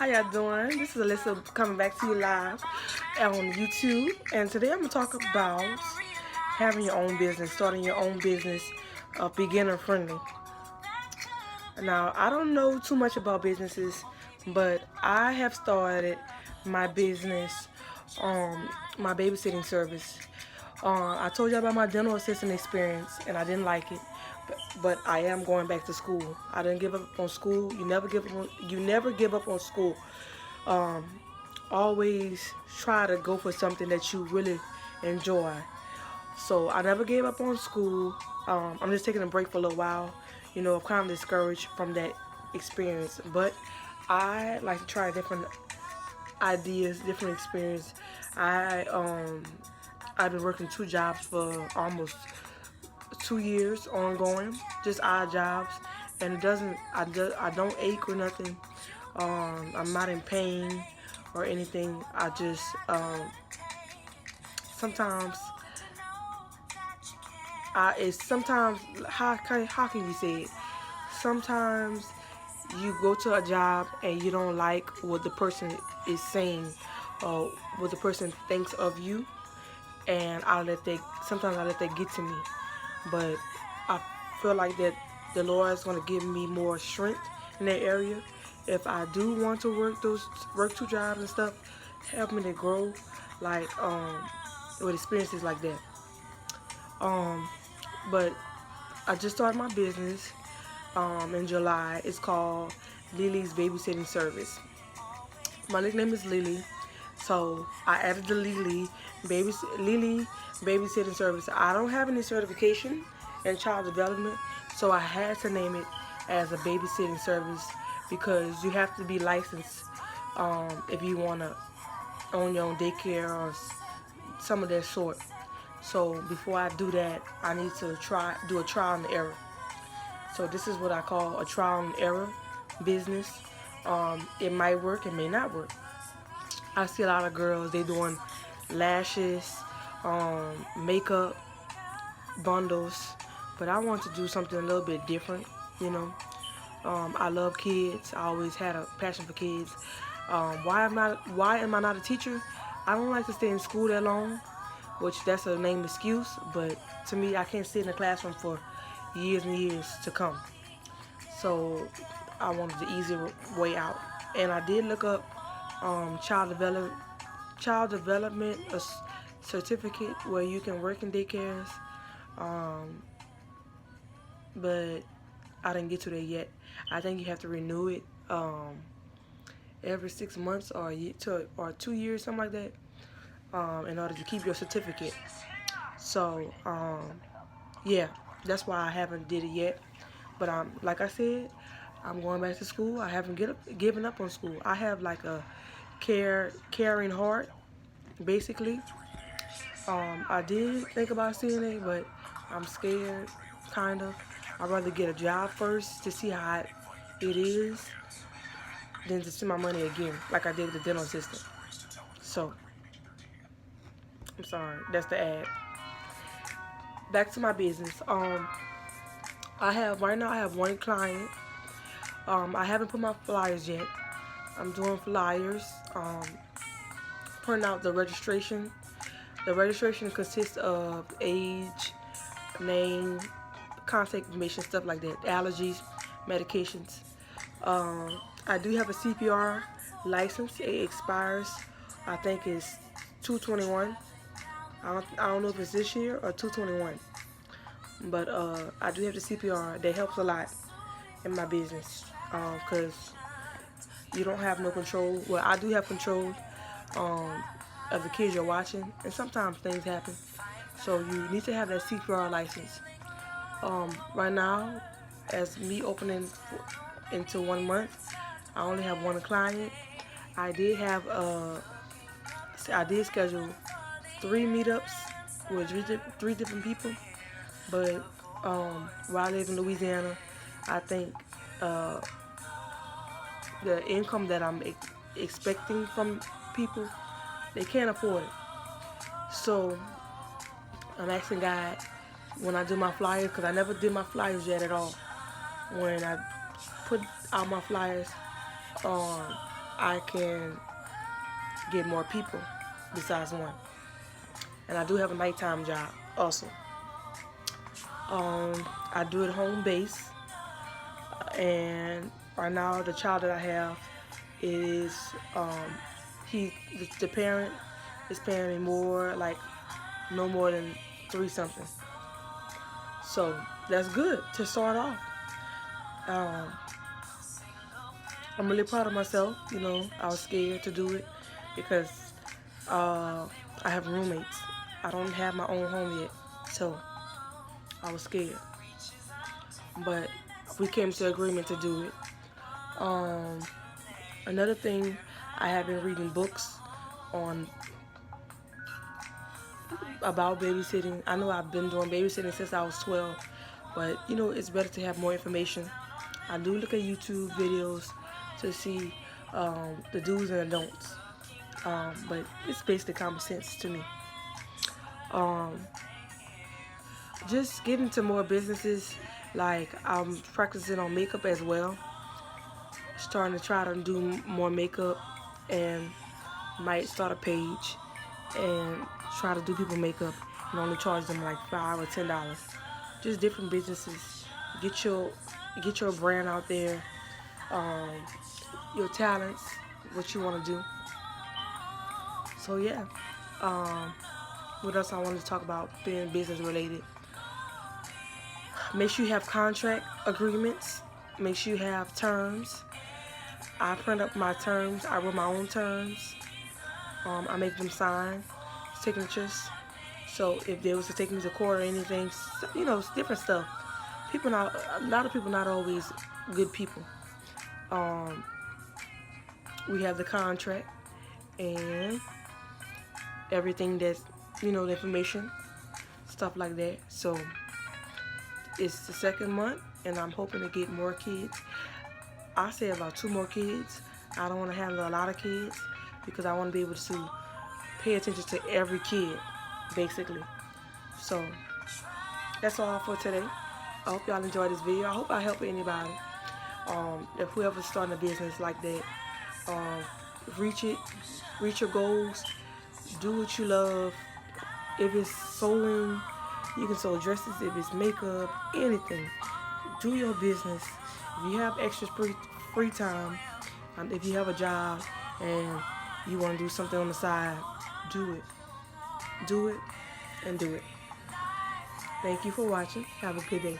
How y'all doing? This is Alyssa coming back to you live on YouTube, and today I'm gonna talk about having your own business, starting your own business, beginner friendly. Now, I don't know too much about businesses, but I have started my business, my babysitting service. I told you about my dental assistant experience, and I didn't like it, but I am going back to school. I didn't give up on school. You never give up on school. Um, Always try to go for something that you really enjoy. So I never gave up on school. I'm just taking a break for a little while. I'm kind of discouraged from that experience, but I like to try different ideas, different experience. I I've been working two jobs for almost 2 years ongoing, just odd jobs, and it doesn't. I don't ache or nothing. I'm not in pain or anything. I just sometimes it's sometimes how can you say it? Sometimes you go to a job and you don't like what the person is saying or what the person thinks of you, and sometimes I let that get to me. But I feel like that the Lord is going to give me more strength in that area. If I do want to work two jobs and stuff, help me to grow, like with experiences like that. Um, but I just started my business in July. It's called Lily's Babysitting Service. My nickname is Lily, so I added the Lily Babysitting Service. I don't have any certification in child development, so I had to name it as a babysitting service because you have to be licensed if you want to own your own daycare or some of that sort. So before I do that, I need to do a trial and error. So this is what I call a trial and error business. It might work, it may not work. I see a lot of girls, they doing lashes, makeup, bundles, but I want to do something a little bit different, you know. I love kids. I always had a passion for kids. Why am I not a teacher? I don't like to stay in school that long, which that's a lame excuse, but to me, I can't sit in the classroom for years and years to come. So I wanted the easier way out, and I did look up child development certificate where you can work in daycares, um, but I didn't get to that yet. I think you have to renew it every 6 months or 2 years, something like that, in order to keep your certificate. So yeah, that's why I haven't did it yet. But like I said, I'm going back to school. I haven't given up on school. I have like a caring heart, basically. I did think about CNA, but I'm scared, kind of. I'd rather get a job first to see how it is than to spend my money again, like I did with the dental assistant. So, I'm sorry, that's the ad. Back to my business. Right now I have one client. I haven't put my flyers yet. I'm doing flyers, printing out the registration. The registration consists of age, name, contact information, stuff like that, allergies, medications. I do have a CPR license. It expires, I think it's 221. I don't know if it's this year or 221. But I do have the CPR. That helps a lot in my business because you don't have no control. Well, I do have control of the kids you're watching, and sometimes things happen. So you need to have that CPR license. Right now, as me opening into 1 month, I only have one client. I did have I did schedule 3 meetups with three different people, but where I live in Louisiana, I think uh, the income that I'm expecting from people, they can't afford it. So I'm asking God when I do my flyers, because I never did my flyers yet at all. When I put out my flyers, I can get more people besides one. And I do have a nighttime job also. I do it home base, and right now the child that I have is the parent is paying me more, like no more than 3 something. So that's good to start off. Um, I'm really proud of myself. I was scared to do it because I have roommates. I don't have my own home yet, so I was scared. But we came to agreement to do it. Um, Another thing, I have been reading books on about babysitting. I know I've been doing babysitting since I was 12, but it's better to have more information. I do look at YouTube videos to see the do's and the don'ts, but it's basically common sense to me. Um, just getting to more businesses, like I'm practicing on makeup as well. Starting to try to do more makeup, and might start a page and try to do people makeup and only charge them like $5 or $10. Just different businesses. Get your brand out there, um, your talents, what you want to do. So yeah, what else I wanted to talk about being business related? Make sure you have contract agreements. Make sure you have terms. I print up my terms. I write my own terms. I make them sign signatures. So if they was to take me to court or anything, it's different stuff. A lot of people not always good people. We have the contract and everything that's, the information, stuff like that. So it's the second month, and I'm hoping to get more kids. I say about 2 more kids. I don't want to handle a lot of kids because I want to be able to pay attention to every kid, basically. So that's all for today. I hope y'all enjoyed this video. I hope I help anybody. If whoever's starting a business like that, reach your goals, do what you love. If it's sewing, you can sew dresses. If it's makeup, anything, do your business. If you have extra free time, if you have a job and you want to do something on the side, do it. Do it and do it. Thank you for watching. Have a good day.